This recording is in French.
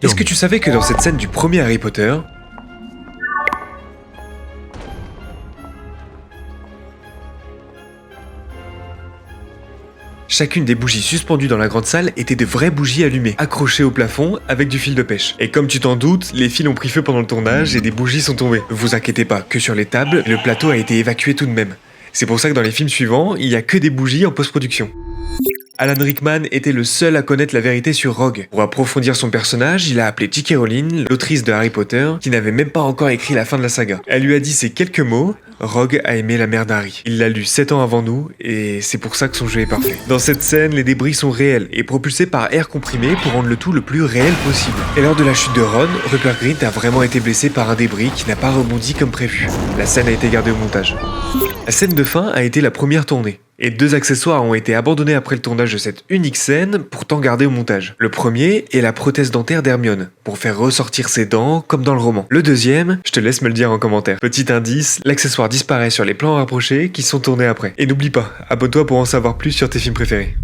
Est-ce que tu savais que dans cette scène du premier Harry Potter, chacune des bougies suspendues dans la grande salle étaient de vraies bougies allumées, accrochées au plafond avec du fil de pêche. Et comme tu t'en doutes, les fils ont pris feu pendant le tournage et des bougies sont tombées. Vous inquiétez pas, que sur les tables, le plateau a été évacué tout de même. C'est pour ça que dans les films suivants, il y a que des bougies en post-production. Alan Rickman était le seul à connaître la vérité sur Rogue. Pour approfondir son personnage, il a appelé J.K. Rowling, l'autrice de Harry Potter, qui n'avait même pas encore écrit la fin de la saga. Elle lui a dit ces quelques mots: Rogue a aimé la mère d'Harry. Il l'a lu 7 ans avant nous, et c'est pour ça que son jeu est parfait. Dans cette scène, les débris sont réels et propulsés par air comprimé pour rendre le tout le plus réel possible. Et lors de la chute de Ron, Rupert Grint a vraiment été blessé par un débris qui n'a pas rebondi comme prévu. La scène a été gardée au montage. La scène de fin a été la première tournée. Et 2 accessoires ont été abandonnés après le tournage de cette unique scène, pourtant gardés au montage. Le premier est la prothèse dentaire d'Hermione, pour faire ressortir ses dents comme dans le roman. Le deuxième, je te laisse me le dire en commentaire. Petit indice, l'accessoire disparaît sur les plans rapprochés qui sont tournés après. Et n'oublie pas, abonne-toi pour en savoir plus sur tes films préférés.